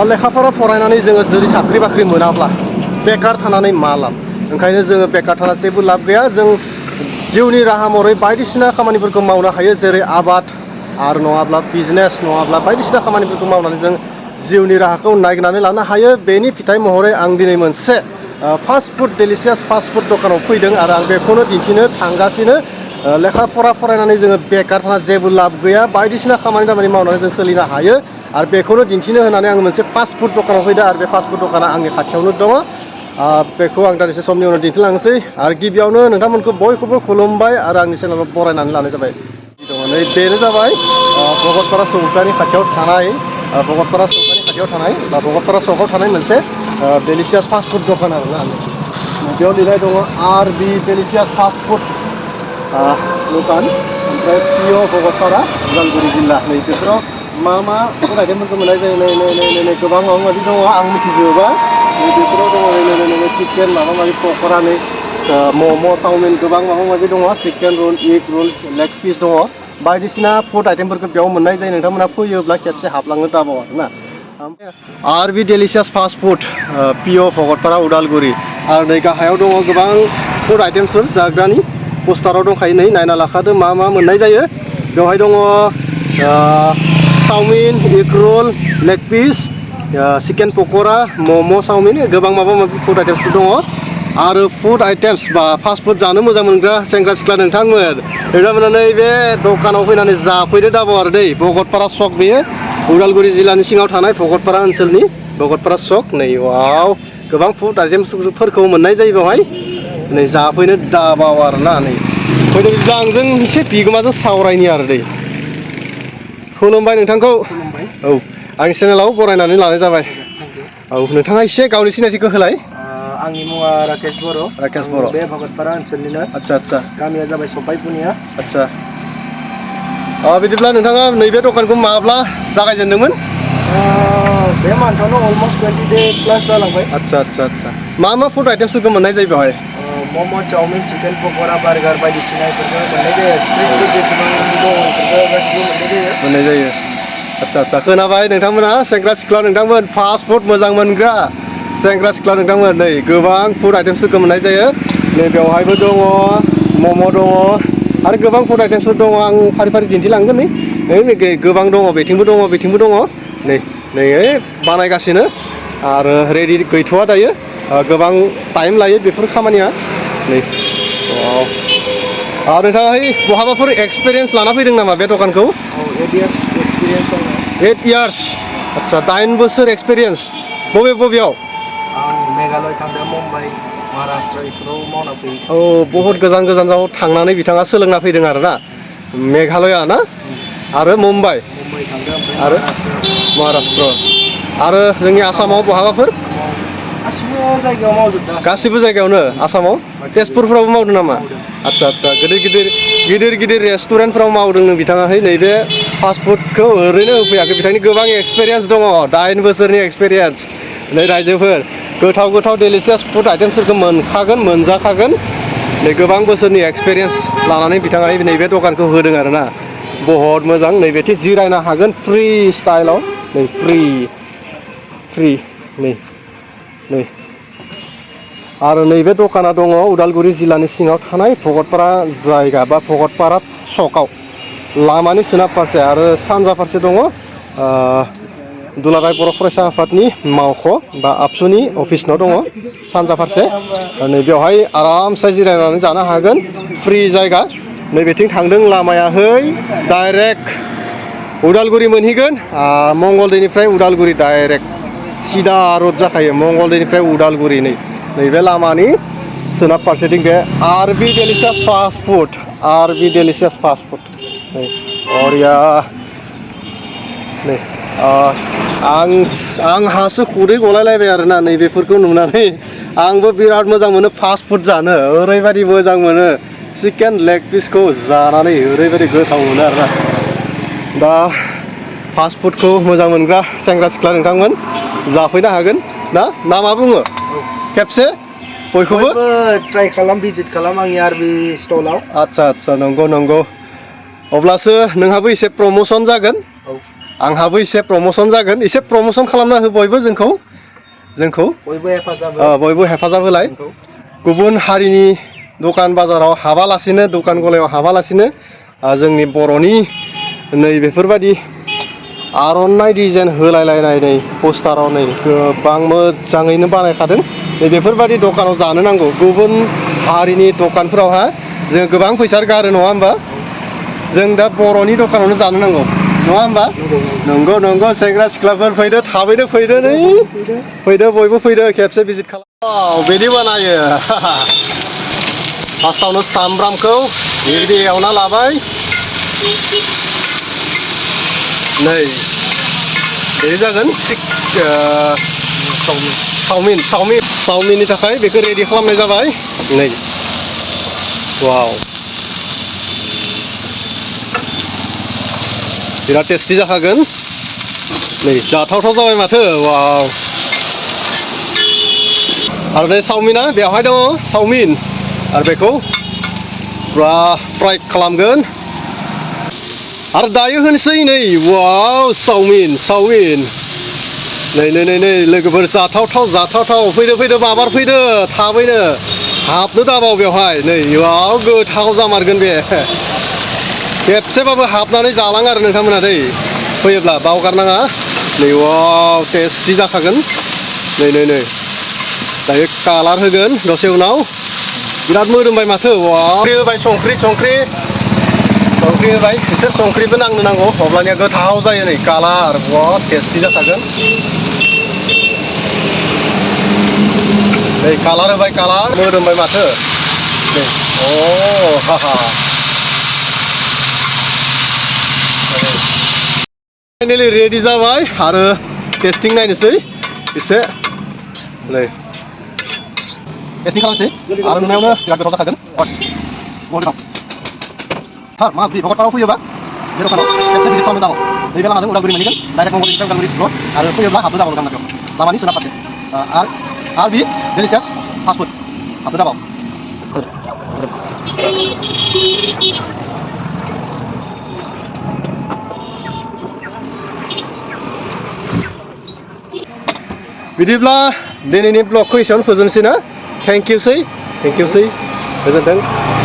लेखाफोरा फरायनानै जोङो जुदि साख्रि बाख्रि मोनाब्ला बेकार थानानै मा लाब ओंखायनो जोङो बेकार थाना जेबो लाब गैया जों जिउनि राहा महरै बायदिसिना खामानिफोरखौ मावनो हायो जेरै आबाद आरो नङाब्ला बिजनेस नङाब्ला बायदिसिना खामानिफोरखौ मावनानै जों जिउनि राहाखौ नागिरनानै लानो हायो बेनि फिथाइ महरै आं दिनै मोनसे फास्ट फुड डिलिशियास फास्ट फुड दखानाव फैदों आरो आं बेखौनो दिन्थिनो थांगासिनो लेखा फरा फरायनानै जोङो बेकार थाना जेबो लाब गैया बायदिसिना खामानि दामानि मावनानै जों सोलिनो हायो आरो बेखौनो दिन्थिनो होनानै आं मोनसे फास्ट फुड दखानाव फैदों आरो बे फास्ट फुड दखाना आंनि खाथियावनो दङ बेखौ आं दानदिसे समनि उनाव दिन्थिलांनोसै आरो गिबियावनो नोंथांमोनखौ बयखौबो खुलुमबाय आरो आंनि चेनेलाव बरायनानै लानाय जाबाय दङ नै बेनो जाबाय भगतपारा चौकानि खाथियाव थानाय भगतपारा चौकानि खाथियाव थानाय बा भगतपारा चौकआव थानाय मोनसे डिलिशियास फास्ट फुड दखान आरोना बेयाव लिरनाय दङ आर.बि. डिलिशियास फास्ट फुड दखान ओमफ्राय पिअ भगतपारा उदालगुरि जिल्ला नै बेफोराव मा फुड आइटेमफोरखौ मोननाय जायो नै गोबां माबा माबि दङ आं मिथिजोबा नै बेफोराव दङ नै चिकेन माबा माबि पक'रा नै मम' चावमिन गोबां माबा माबि दङ चिकेन रल एग रल लेग पिस दङ बायदिसिना फुड आइटेमफोरखौ बेयाव मोननाय जायो नोंथांमोना फैयोब्ला खेबसे हाबलांनो दाबाव आरोना आर.बि. डिलिशियास फास्ट फुड पिअ भगतपारा उदालगुरि आरो नै गाहायाव दङ गोबां फुड आइटेमसफोर जाग्रानि पस्टाराव दंखायो नै नायना लाखादो मा मोननाय जायो बेवहाय दङ चावमिन एग रल लेग पिस चिकेन पक'रा मम' चावमिन गोबां माबा माबि फुड आइटेमसफोर दङ आरो फुड आइटेम्स बा फास्ट फुड जानो मोजां मोनग्रा सेंग्रा सिख्ला नोंथांमोना नैबे दखानाव फैनानै जाफैदो दाबाव आरो दै भगतपारा चक बेयो उदालगुरि जिल्लानि सिङाव थानाय भगतपारा ओनसोलनि भगतपारा चक नै वाव गोबां फुड आइटेमसफोरखौ मोननाय जायो बेवहाय नै जाफैनो दाबाव आरोना नै फैदो बिदिब्ला आंजों एसे बिगोमाजों सावरायनि आरो दै खुलुमबाय नोंथांखौ औ आंनि चेनेलाव बरायनानै लानाय जाबाय औ नोंथाङा एसे गावनि सिनायथिखौ होलाय आंनि मुङा राकेश बर' बे भगतपारा ओनसोलनिनो आदसा गामिया जाबाय सफायपुनिया आदसा बिदिब्ला नोंथाङा नैबे दखानखौ माब्ला जागायजेनदोंमोन बे मान्थआवनो अलमस्ट 20 डे प्लास जालांबाय आदसा मा फुड आइटेमसफोरखौ मोननाय जायो बेवहाय मम' चावमिन चिकेन पक'रा बार्गार बायदिसिना बेफोरखौ मोननाय जायो स्ट्रिट फुड जेसेबां दङ बेफोरखौ गासिबो मोननाय जायो आदसा खोनाबाय नोंथांमोना सेंग्रा सिख्ला नोंथांमोन फास्ट फुड मोजां मोनग्रा सेंग्रा सिख्ला नोंथांमोन नै गोबां फुड आइटेमसफोरखौ मोननाय जायो नै बेवहायबो दङ मम' दङ आरो गोबां फुड आइटेमसफोर दङ आं फारि फारि दिन्थिलांगोन नै गोबां दङ बेथिंबो दङ नै बानायगासिनो आरो रेडि गैथ'वा दायो गोबां टाइम लायो बेफोर खामानिया नै नोंथाङा बहाबाफोर एक्सपिरियेन्स लाना फैदों नामा बे दखानखौ 8 years एक्सपिरियेन्स आङो 8 years आदसा 8 बोसोर एक्सपिरियेन्स बबेयाव आं मेघालय थांदों मुम्बाइ महाराष्ट्र बेफोराव मावना फैयो बहुत गोजानाव थांनानै बिथाङा सोलोंना फैदों आरोना मेघालया ना आरो मुम्बाइ थांदों आरो महाराष्ट्र आरो जोंनि आसामाव बहाबाफोर गासिबो जायगायावनो आसामाव तेजपुरफोरावबो मावदों नामा आदसा गिदिर रेस्टुरेन्टफोराव मावदों बिथाङा नैबे फास्ट फुडखौ ओरैनो होफैयाखै बिथांनि गोबां एक्सपिरियेन्स दङ 8 बोसोरनि एक्सपिरियेन्स नै रायजोफोर गोथाव डिलिशियास फुड आइटेमसफोरखौ मोनजाखागोन नै गोबां बोसोरनि एक्सपिरियेन्स लानानै बिथाङा नैबे दखानखौ होदों आरोना बहुत मोजां नैबेथि जिरायनो हागोन फ्रि स्टाइलाव नै फ्रि नै आरो नैबे दखाना दङ उदालगुरि जिल्लानि सिङाव थानाय भगतपारा जायगा बा भगतपारा चकआव लामानि सोनाब फारसे आरो सानजा फारसे दङ दुलाराय बर' फरायसा आफादनि मावख' बा आबसुनि अफिसनाव दङ सानजा फारसे नै बेवहाय आरामसे जिरायनानै जानो हागोन फ्रि जायगा नैबेथिं थांदों लामाया डाइरेक्ट उदालगुरि मोनहैगोन मंगलदैनिफ्राय उदालगुरि डाइरेक्ट सिदा रड जाखायो मंगलदैनिफ्राय उदालगुरि नैबे लामानि सोनाब फारसेथिं बे आर.बि. डिलिशियास फास्ट फुड नै बरिया नै आंहासो खुदै गलायलायबाय आरोना नैबेफोरखौ नुनानै आंबो बिराद मोजां मोनो फास्ट फुड जानो ओरैबायदि मोजां मोनो चिकेन लेग पिसखौ जानानै ओरैबायदि गोथाव मोनो आरोना दा फास्ट फुडखौ मोजां मोनग्रा सेंग्रा सिख्ला नोंथांमोन जाफैनो हागोन ना मा बुङो खेबसे बयखौबो ट्राइ खालाम भिजिट खालाम आंनि आर.बि. स्टलाव आदसा नंगौ अब्लासो नोंहाबो एसे प्रम'सन जागोन आंहाबो एसे प्रमोसन जागोन एसे प्रमोसन खालामना हो बयबो जोंखौ बयबो हेफाजाब बयबो हेफाजाब होलाय गुबुन हारिनि दखान बाजाराव हाबालासिनो दखान गलायाव हाबालासिनो जोंनि बर'नि नै बेफोरबायदि आर'नाइ डिजाइन होलायलायनाय नै पस्टाराव नै गोबां मोजाङैनो बानायखादों नै बेफोरबायदि दखानाव जानो नांगौ गुबुन हारिनि दखानफोरावहा जों गोबां फैसा गारो नङा होमबा जों दा बर'नि दखानावनो जानो नांगौ नङा होमबा नंगौ सेंग्रा सिख्लाफोर फैदो थाबैनो फैदो नै फैदो बयबो फैदो खेबसे भिजिट खालाम बिदि बानायो फार्स्टआवनो सामब्रामखौ बिदि एवना लाबाय नै बे जागोन चावमिननि थाखाय बेखौ रेडि खालामनाय जाबाय नै वाव बिराद टेस्टि जाखागोन नै जाथावथाव जाबाय माथो वाव आरो नै चावमिना बेवहाय दङ चावमिन आरो बेखौ पुरा फ्राय खालामगोन आरो दायो होनोसै नै वाव चावमिन नै लोगोफोर जाथावथाव फैदो माबार फैदो थाबैनो हाबनो दाबाव बेवहाय नै वाव गोथाव जामारगोन बे खेबसेबाबो हाबनानै जालां आरो नोंथांमोना दै फैयोब्ला बावगारनाङा नै वाव टेस्टि जाखागोन नै दायो कालार होगोन दसे उनाव बिराद मोदोमबाय माथो वाव होबाय संख्रि होबाय एसे संख्रिबो नांनो नांगौ अब्लानिया गोथाव जायो नै कालार वाव टेस्टि जाखागोन नै कालार होबाय मोदोमबाय माथो नै फाइनालि रेडि जाबाय आरो टेस्टिं नायनोसै एसे नै टेस्टिं खालामनोसै आरो नुनायावनो बिराद गोथाव जाखागोन mas di pokok tahu fuyuba di dokano खेबसे भिजिट खालामनो दाबाव नैबे लामाजों उदालगुरि मोनहैगोन डाइरेक्ट मंगलदैनिफ्राय उदालगुरि रड आरो फैयोब्ला हाबदो दाबाव गामियाव लामानि सोनाब फारसे आर बि डेलिशियास फास्ट फुड हाबदो दाबाव बिदिब्ला दिनैनि ब्लगखौ एसेयावनो फोजोबनोसै ना थेंक इउसै गोजोनथों